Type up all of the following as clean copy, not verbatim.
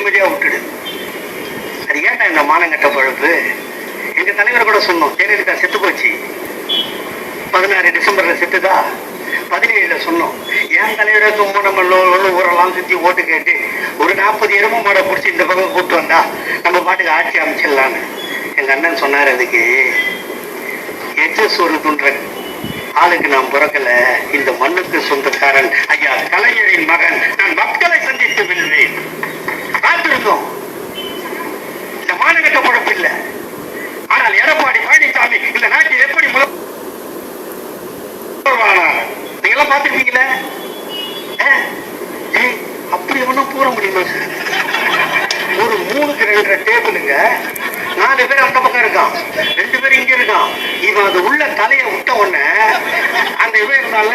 நிம்மதியா விட்டுடு. அது ஏன்டா இந்த மானங்கட்ட பழப்பு? எங்க தலைவர் கூட சொன்னோம், ஜெயலலிதா செத்து போச்சு, 16 டிசம்பர்ல செத்துதா, 17 சொன்னோம். ஏன் தலைவரை ரொம்ப நம்ம ஊரெல்லாம் சுத்தி ஓட்டு கேட்டு ஒரு 40 எரும மாடை பிடிச்சி இந்த பக்கம் கூப்பிட்டு வந்தா நம்ம பாட்டுக்கு ஆட்சி அமைச்சிடலான்னு எங்க அண்ணன் சொன்னார். அதுக்கு எச்சஸ் ஒரு துன்ற ஆளுக்கு நான் பிறக்கல, இந்த மண்ணுக்கு சொந்தக்காரன் ஐயா கலைஞரின் மகன், நான் மக்களை சந்தித்து வெல்வேன். காத்திருந்தோம். இந்த மாநகட்ட பொழப்பு இல்லை. ஆனால் எடப்பாடி பழனிசாமி இந்த நாட்டில் எப்படி நீங்களாம் பார்த்துருப்பீங்களே, அப்படி ஒன்றும் கூற முடியுமா சார்? ஒரு 3க்கு 2 டேபிளுங்க, 4 பேர் அந்த பக்கம் இருக்கான், 2 பேர் இங்க இருக்கான். இவன் அது உள்ள தலையை விட்ட உடனே அந்த இவன் இருந்தால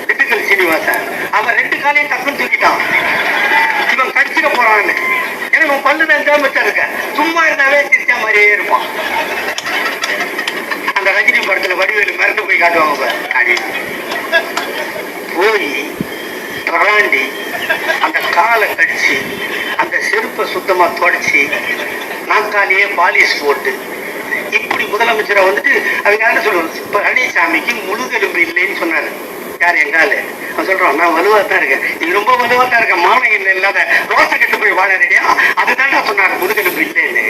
திண்டுக்கல் சீனிவாசன், அவன் 2 காலையும் டக்குன்னு தூக்கிட்டான். இவன் கடிச்சிட போறான்னு. ஏன்னா இவன் பல்லுதான் தேமச்சா இருக்க, சும்மா இருந்தாவே சிரிச்சா மாதிரியே இருப்பான். அந்த ரஜினி படத்துல வடிவேலு மிரண்டு போய் காட்டுவாங்க, போய் தொழாண்டி அந்த காலை கடிச்சு அந்த செருப்பை சுத்தமா தொடச்சி நாக்காலேயே பாலிஷ் போட்டு இப்படி முதலமைச்சரை வந்துட்டு அவங்க என்ன சொல்லுவாங்க, பழனிசாமிக்கு முழுகெலும்பு இல்லைன்னு சொன்னாரு. யார்? எங்காலு. அவன் சொல்றான், நான் வலுவா தான் இருக்கேன், நீ ரொம்ப வலுவா தான் இருக்க, மானம் இல்லாத ரோசை கட்டு போய் வாழ ரெடியா, அதுதான் சொன்னாரு முழுகெலும்பு இல்லைன்னு.